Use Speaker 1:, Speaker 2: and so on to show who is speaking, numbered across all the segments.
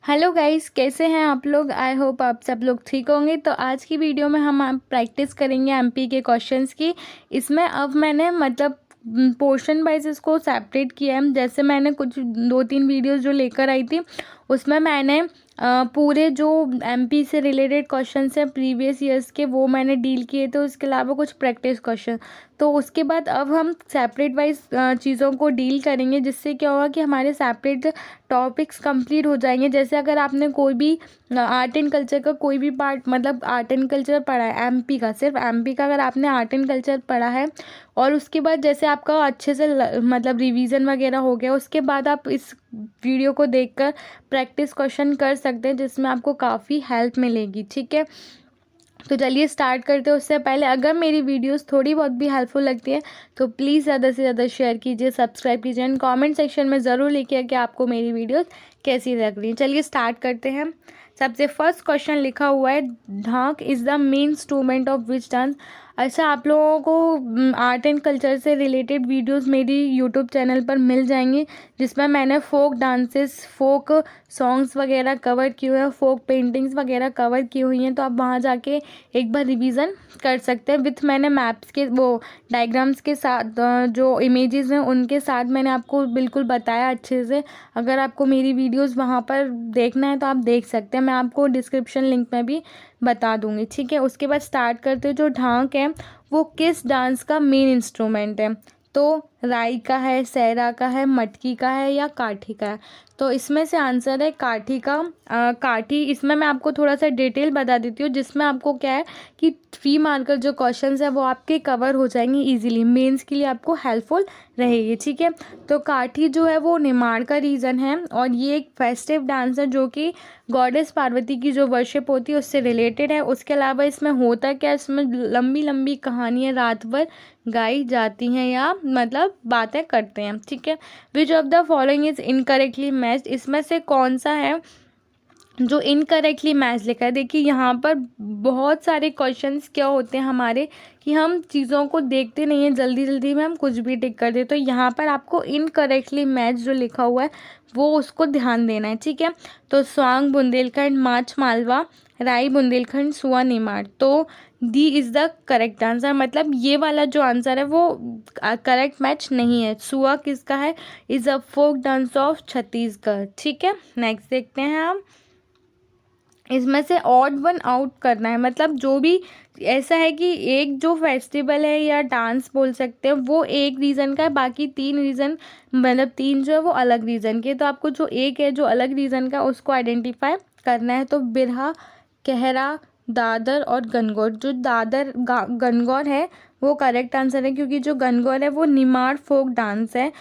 Speaker 1: Hello guys, कैसे हैं आप लोग। आई होप आप सब लोग ठीक होंगे। तो आज की वीडियो में हम प्रैक्टिस करेंगे एमपी के क्वेश्चंस की। इसमें अब मैंने मतलब पोर्शन वाइज इसको सेपरेट किया है। जैसे मैंने कुछ 2-3 वीडियोस जो लेकर आई थी उसमें मैंने पूरे जो एमपी से रिलेटेड क्वेश्चंस हैं प्रीवियस ईयर्स के वो मैंने डील किए थे। उसके अलावा कुछ प्रैक्टिस क्वेश्चन। तो उसके बाद अब हम सेपरेट वाइज चीज़ों को डील करेंगे, जिससे क्या होगा कि हमारे सेपरेट टॉपिक्स कंप्लीट हो जाएंगे। जैसे अगर आपने कोई भी आर्ट एंड कल्चर का कोई भी पार्ट मतलब आर्ट एंड कल्चर पढ़ा है एमपी का, सिर्फ एमपी का अगर आपने आर्ट एंड कल्चर पढ़ा है और उसके बाद जैसे आपका अच्छे से मतलब रिवीजन वगैरह हो गया, उसके बाद आप इस वीडियो को देखकर प्रैक्टिस क्वेश्चन कर सकते हैं, जिसमें आपको काफ़ी हेल्प मिलेगी। ठीक है, तो चलिए स्टार्ट करते हैं। उससे पहले अगर मेरी वीडियोस थोड़ी बहुत भी हेल्पफुल लगती है तो प्लीज़ ज़्यादा से ज़्यादा शेयर कीजिए, सब्सक्राइब कीजिए एंड कमेंट सेक्शन में ज़रूर लिखिए कि आपको मेरी वीडियोस कैसी लग रही है। चलिए स्टार्ट करते हैं। सबसे फर्स्ट क्वेश्चन लिखा हुआ है, ढाक is the main instrument of which dance. अच्छा, आप लोगों को आर्ट एंड कल्चर से रिलेटेड वीडियोस मेरी यूट्यूब चैनल पर मिल जाएंगी, जिसमें मैंने फोक डांसेस, फोक सॉन्ग्स वगैरह कवर किए हुए हैं, फोक पेंटिंग्स वगैरह कवर की हुई हैं। तो आप वहाँ जाके एक बार रिवीजन कर सकते हैं विथ मैंने मैप्स के वो डायग्राम्स के साथ, जो इमेजेस हैं उनके साथ मैंने आपको बिल्कुल बताया अच्छे से। अगर आपको मेरी वीडियोस वहाँ पर देखना है तो आप देख सकते हैं, मैं आपको डिस्क्रिप्शन लिंक में भी बता दूंगी। ठीक है, उसके बाद स्टार्ट करते हैं। जो ढाक है वो किस डांस का मेन इंस्ट्रूमेंट है? तो राई का है, सहरा का है, मटकी का है या काठी का है? तो इसमें से आंसर है काठी का। काठी। इसमें मैं आपको थोड़ा सा डिटेल बता देती हूँ, जिसमें आपको क्या है कि 3 मार्कर जो क्वेश्चंस है वो आपके कवर हो जाएंगे इजीली, मेंस के लिए आपको हेल्पफुल रहेगी। ठीक है, तो काठी जो है वो निमाड़ का रीजन है और ये एक फेस्टिव डांस है जो कि गॉडेस पार्वती की जो वर्शिप होती है उससे रिलेटेड है। उसके अलावा इसमें होता क्या है, इसमें लंबी लंबी कहानियाँ रात भर गाई जाती हैं या मतलब बातें करते हैं। ठीक है, विच of the following is incorrectly matched. इसमें से कौन सा है जो इनकरेक्टली मैच लिखा है? देखिए यहाँ पर बहुत सारे क्वेश्चंस क्या होते हैं हमारे कि हम चीज़ों को देखते नहीं हैं, जल्दी जल्दी में हम कुछ भी टिक कर देते। तो यहाँ पर आपको इनकरेक्टली मैच जो लिखा हुआ है वो उसको ध्यान देना है। ठीक है, तो स्वांग बुंदेलखंड, माच मालवा, राई बुंदेलखंड, सुआ निमाड़। तो D is the correct answer. मतलब ये वाला जो आंसर है वो करेक्ट मैच नहीं है। सुआ किसका है? Is a folk dance of Chhattisgarh. ठीक है, नेक्स्ट देखते हैं हम। इसमें से ऑड वन आउट करना है, मतलब जो भी ऐसा है कि एक जो फेस्टिवल है या डांस बोल सकते हैं वो एक रीज़न का है, बाकी 3 रीज़न मतलब 3 जो है वो अलग रीज़न के। तो आपको जो एक है जो अलग रीज़न का उसको आइडेंटिफाई करना है। तो बिरहा, कहरा, दादर और गणगौर। जो दादर गणगौर है वो करेक्ट आंसर है, क्योंकि जो गणगौर है वो निमाड़ फोक डांस है।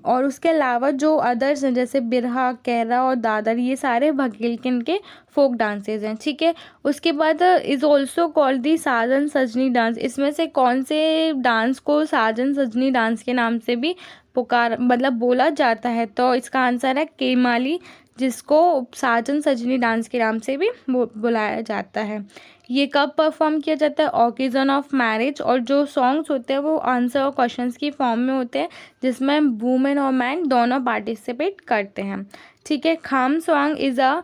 Speaker 1: और उसके अलावा जो अदर्स हैं जैसे बिरहा, कहरा और दादर, ये सारे बघेलखंड के फोक डांसेज हैं। ठीक है, उसके बाद इज ऑल्सो कॉल्ड दी साजन सजनी डांस। इसमें से कौन से डांस को साजन सजनी डांस के नाम से भी पुकार मतलब बोला जाता है? तो इसका आंसर है केमाली, जिसको साजन सजनी डांस के नाम से भी बुलाया जाता है। ये कब परफॉर्म किया जाता है? Occasion of marriage. और जो सॉन्ग्स होते हैं वो आंसर और क्वेश्चंस की फॉर्म में होते हैं, जिसमें वुमेन और मैन दोनों पार्टिसिपेट करते हैं। ठीक है, Kham song is a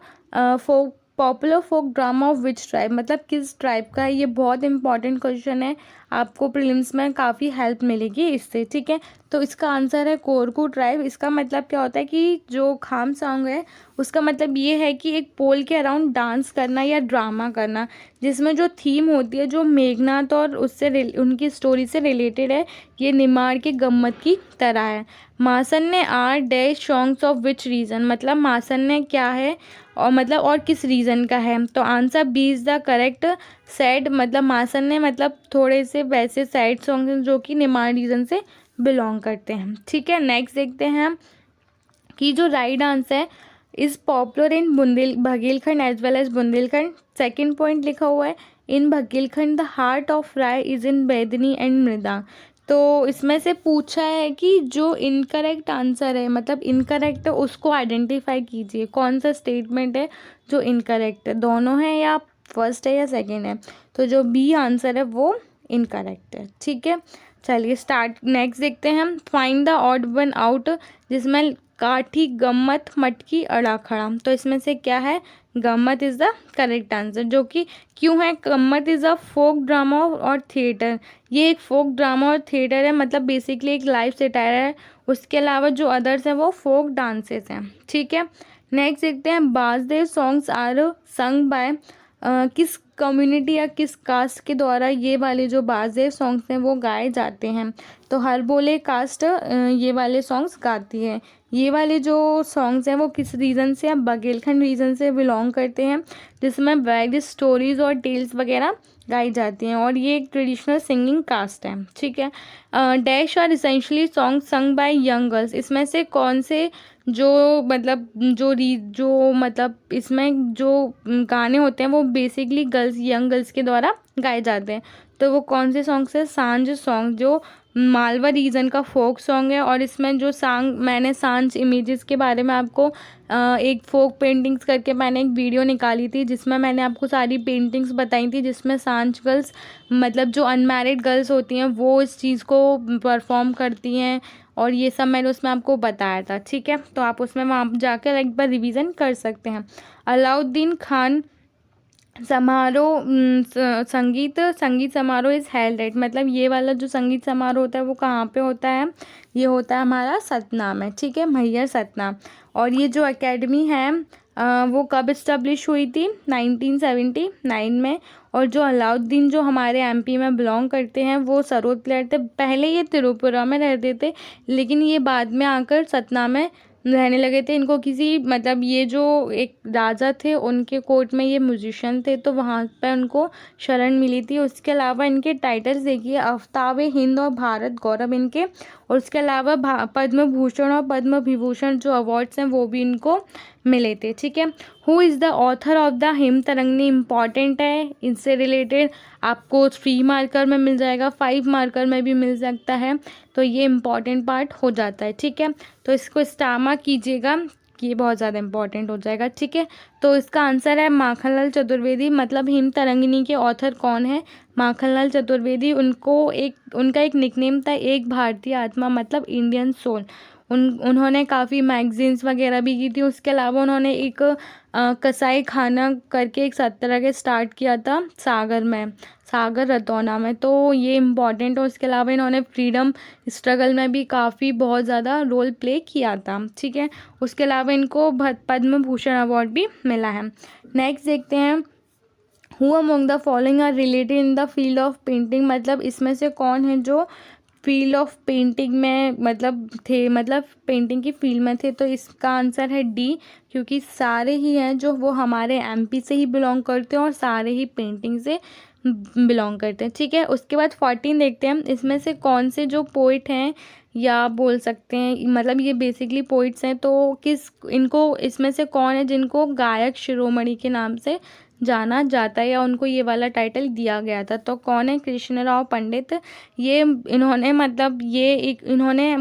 Speaker 1: folk popular folk drama of which tribe. मतलब किस ट्राइब का है? ये बहुत इंपॉर्टेंट क्वेश्चन है, आपको प्रीलिम्स में काफ़ी हेल्प मिलेगी इससे। ठीक है, तो इसका आंसर है कोरकू ट्राइब। इसका मतलब क्या होता है कि जो खाम सॉन्ग है उसका मतलब ये है कि एक पोल के अराउंड डांस करना या ड्रामा करना, जिसमें जो थीम होती है जो मेघनाथ और उससे उनकी स्टोरी से रिलेटेड है। ये निमाड़ के गम्मत की तरह है। Mason are dash songs of which region. मतलब मासन क्या है और मतलब और किस रीज़न का है? तो answer B is the correct. सैड मतलब मासन मतलब थोड़े से वैसे सैड सॉन्ग जो कि निमाड़ रीजन से बिलोंग करते हैं। ठीक है, नेक्स्ट देखते हैं हम कि जो राई डांस है is popular in Baghelkhand as well as Bundelkhand. Second point लिखा हुआ है in Baghelkhand the heart of Rai is in Baidni and Mrida. तो इसमें से पूछा है कि जो इनकरेक्ट आंसर है मतलब इनकरेक्ट है उसको आइडेंटिफाई कीजिए, कौन सा स्टेटमेंट है जो इनकरेक्ट है, दोनों है या फर्स्ट है या सेकेंड है? तो जो बी आंसर है वो इनकरेक्ट है। ठीक है, चलिए स्टार्ट, नेक्स्ट देखते हैं हम। Find the odd one out, जिसमें काठी, गम्मत, मटकी, अड़ा खड़ा। तो इसमें से क्या है? गम्मत इज़ द करेक्ट आंसर। जो कि क्यों है? गम्मत इज़ अ फोक ड्रामा और थिएटर। ये एक फोक ड्रामा और थिएटर है, मतलब बेसिकली एक लाइव सेटायर है। उसके अलावा जो अदर्स हैं वो फोक डांसेस हैं, ठीक है। नेक्स्ट देखते हैं, Basdev songs are sung by, किस कम्युनिटी या किस कास्ट के द्वारा ये वाले जो बासदेव सॉन्ग्स हैं वो गाए जाते हैं? तो हर बोले कास्ट ये वाले सॉन्ग्स गाती है। ये वाले जो सॉन्ग्स हैं वो किस रीजन से? अब बघेलखंड रीजन से बिलोंग करते हैं, जिसमें वेरियस स्टोरीज और टेल्स वगैरह गाई जाती हैं, और ये एक ट्रेडिशनल सिंगिंग कास्ट है, ठीक है। Dash are essentially song sung by young girls. इसमें से कौन से जो मतलब जो मतलब इसमें जो गाने होते हैं वो बेसिकली गर्ल्स, यंग गर्ल्स के द्वारा गाए जाते हैं? तो वो कौन से सॉन्ग्स है? सांझ सॉन्ग, जो मालवा रीजन का फोक सॉन्ग है। और इसमें जो सॉन्ग, मैंने सांझ इमेजेस के बारे में आपको एक फोक पेंटिंग्स करके मैंने एक वीडियो निकाली थी, जिसमें मैंने आपको सारी पेंटिंग्स बताई थी, जिसमें सांझ गर्ल्स मतलब जो अनमैरिड गर्ल्स होती हैं वो इस चीज़ को परफॉर्म करती हैं, और ये सब मैंने उसमें आपको बताया था, ठीक है। तो आप उसमें वहाँ जाकर एक बार रिवीजन कर सकते हैं। अलाउद्दीन खान समारोह, संगीत समारोह इज़ हेल्ड एट, मतलब ये वाला जो संगीत समारोह होता है वो कहाँ पे होता है? ये होता है हमारा सतना में, ठीक है, मैहर सतना। और ये जो एकेडमी है वो कब इस्टेब्लिश हुई थी? 1979 में। और जो अलाउद्दीन जो हमारे एमपी में बिलोंग करते हैं वो सरोद प्लेयर थे। पहले ये त्रिपुरा में रहते थे, लेकिन ये बाद में आकर सतना में रहने लगे थे। इनको किसी मतलब ये जो एक राजा थे उनके कोर्ट में ये म्यूजिशियन थे, तो वहाँ पर उनको शरण मिली थी। उसके अलावा इनके टाइटल्स देखिए, आफ्ताब हिंद और भारत गौरव इनके, और उसके अलावा पद्म भूषण और पद्म विभूषण जो अवार्ड्स हैं वो भी इनको मिले थे, ठीक है। Who is the author of the him Tarangini, important है, इससे रिलेटेड आपको 3 मार्कर में मिल जाएगा, 5 मार्कर में भी मिल सकता है, तो ये इम्पॉर्टेंट पार्ट हो जाता है, ठीक है। तो इसको स्टामा कीजिएगा कि ये बहुत ज़्यादा इंपॉर्टेंट हो जाएगा, ठीक है। तो इसका आंसर है माखनलाल चतुर्वेदी। मतलब हिम तरंगिणी के ऑथर कौन है? माखनलाल चतुर्वेदी। उनका एक निकनेम था एक भारतीय आत्मा, मतलब इंडियन सोल। उन्होंने काफ़ी मैगजीन्स वगैरह भी की थी। उसके अलावा उन्होंने एक कसाई खाना करके एक सत्याग्रह स्टार्ट किया था सागर रतौना में, तो ये इम्पॉर्टेंट है। उसके अलावा इन्होंने फ्रीडम स्ट्रगल में भी काफ़ी बहुत ज़्यादा रोल प्ले किया था, ठीक है। उसके अलावा इनको पद्म भूषण अवार्ड भी मिला है। नेक्स्ट देखते हैं, who among the following are related in the field of painting, मतलब इसमें से कौन है जो फील्ड ऑफ पेंटिंग में मतलब थे, मतलब पेंटिंग की फील्ड में थे? तो इसका आंसर है डी, क्योंकि सारे ही हैं जो वो हमारे एमपी से ही बिलोंग करते हैं और सारे ही पेंटिंग से बिलोंग करते हैं, ठीक है। उसके बाद 14 देखते हैं, इसमें से कौन से जो पोइट हैं या बोल सकते हैं मतलब ये बेसिकली पोइट्स हैं, तो इनको इसमें से कौन है जिनको गायक शिरोमणि के नाम से जाना जाता है या उनको ये वाला टाइटल दिया गया था? तो कौन है? कृष्णराव पंडित। इन्होंने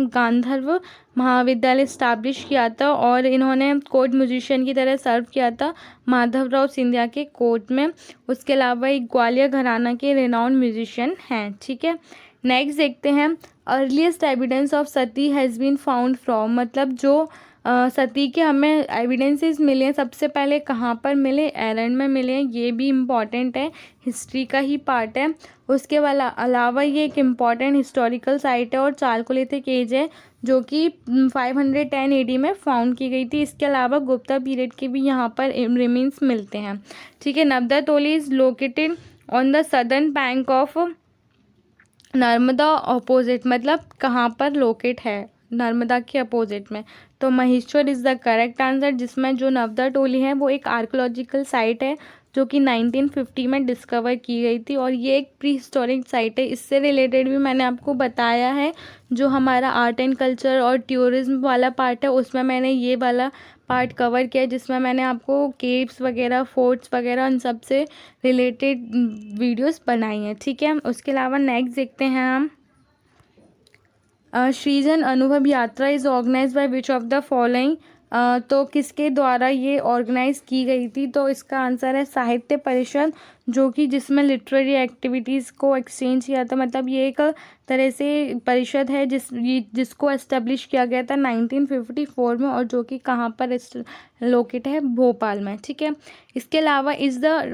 Speaker 1: गांधर्व महाविद्यालय स्टैब्लिश किया था, और इन्होंने कोर्ट म्यूजिशियन की तरह सर्व किया था माधवराव सिंधिया के कोर्ट में। उसके अलावा एक ग्वालियर घराना के रेनाउंड म्यूजिशियन हैं, ठीक है। नेक्स्ट देखते हैं, earliest evidence of sati has been found from, मतलब जो सती के हमें एविडेंसेस मिले हैं सबसे पहले कहाँ पर मिले? एरंड में मिले हैं। ये भी इम्पॉर्टेंट है, हिस्ट्री का ही पार्ट है। उसके अलावा ये एक इम्पॉर्टेंट हिस्टोरिकल साइट है और चालकोलिथिक एज है, जो कि 510 AD में फाउंड की गई थी। इसके अलावा गुप्ता पीरियड के भी यहाँ पर रिमेन्स मिलते हैं, ठीक है। Narmada Toli is located on the southern bank of Narmada opposite, मतलब कहाँ पर लोकेट है? नर्मदा के अपोजिट में। तो Maheshwar is the correct answer, जिसमें जो नर्मदा टोली है वो एक आर्कोलॉजिकल साइट है जो कि 1950 में डिस्कवर की गई थी, और ये एक प्री हिस्टोरिक साइट है। इससे रिलेटेड भी मैंने आपको बताया है, जो हमारा आर्ट एंड कल्चर और टूरिज्म वाला पार्ट है उसमें मैंने ये वाला पार्ट कवर किया है, जिसमें मैंने आपको केव्स वगैरह, फोर्ट्स वगैरह उन सब से रिलेटेड वीडियोस बनाई हैं, ठीक है। उसके अलावा नेक्स्ट देखते हैं हम, Srijan Anubhav Yatra is organise by which of the following, तो किसके द्वारा ये ऑर्गेनाइज की गई थी? तो इसका आंसर है साहित्य परिषद, जो कि जिसमें लिटरेरी एक्टिविटीज़ को एक्सचेंज किया था। मतलब ये एक तरह से परिषद है जिसको एस्टेब्लिश किया गया था 1954 में, और जो कि कहाँ पर लोकेट है, भोपाल में। ठीक है, इसके अलावा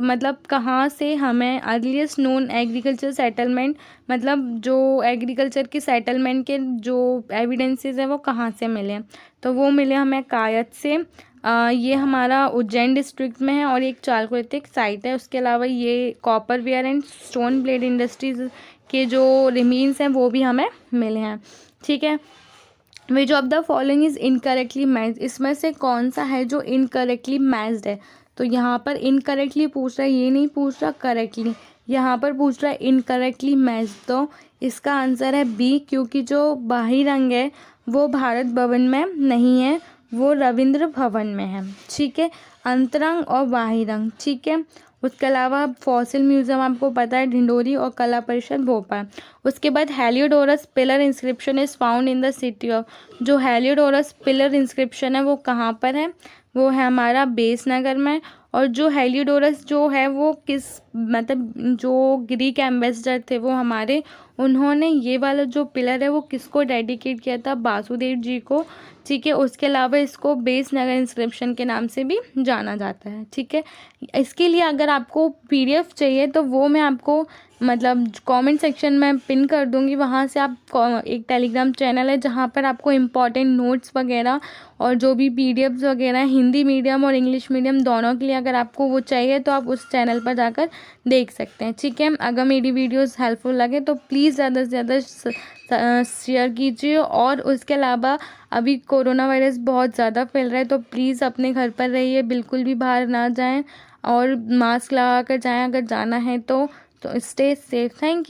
Speaker 1: मतलब कहाँ से हमें अर्लीस्ट नोन एग्रीकल्चर सेटलमेंट, मतलब जो एग्रीकल्चर की सेटलमेंट के जो एविडेंसेस हैं वो कहाँ से मिले, तो वो मिले हमें कायद से। ये हमारा उज्जैन डिस्ट्रिक्ट में है और एक चालकोलिथिक साइट है। उसके अलावा ये copper ware and stone blade industries के जो रिमीन्स हैं वो भी हमें मिले हैं। ठीक है, विच of the following is incorrectly matched, इसमें से कौन सा है जो इनकरेक्टली मैच्ड है। तो यहाँ पर इनकरेक्टली पूछ रहा है, ये नहीं पूछ रहा करेक्टली, यहाँ पर पूछ रहा है इनकरेक्टली मैच्ड। तो इसका आंसर है बी, क्योंकि जो बाही रंग है वो भारत भवन में नहीं है, वो रविंद्र भवन में है। ठीक है, अंतरंग और बाही रंग। ठीक है, उसके अलावा फॉसिल म्यूजियम आपको पता है ढिंडोरी और कला परिषद भोपाल। उसके बाद Heliodorus pillar inscription is found in the city of, जो हेलियोडोरस पिलर इंस्क्रिप्शन है वो कहाँ पर है, वो है हमारा बेसनगर में। और जो हेलियोडोरस जो है वो किस, मतलब जो ग्रीक एम्बेसडर थे वो हमारे, उन्होंने ये वाला जो पिलर है वो किसको डेडिकेट किया था, वासुदेव जी को। ठीक है, उसके अलावा इसको बेसनगर इंस्क्रिप्शन के नाम से भी जाना जाता है। ठीक है, इसके लिए अगर आपको पीडीएफ चाहिए तो वो मैं आपको मतलब कमेंट सेक्शन में पिन कर दूंगी, वहाँ से आप एक टेलीग्राम चैनल है जहाँ पर आपको इम्पॉर्टेंट नोट्स वगैरह और जो भी पीडीएफ्स वगैरह हिंदी मीडियम और इंग्लिश मीडियम दोनों के लिए अगर आपको वो चाहिए तो आप उस चैनल पर जाकर देख सकते हैं। ठीक है, अगर मेरी वीडियोस हेल्पफुल लगे तो प्लीज़ ज़्यादा से ज़्यादा शेयर कीजिए। और उसके अलावा अभी कोरोना वायरस बहुत ज़्यादा फैल रहा है, तो प्लीज़ अपने घर पर रहिए, बिल्कुल भी बाहर ना जाएं और मास्क लगा कर जाएं अगर जाना है तो स्टे सेफ। Thank you.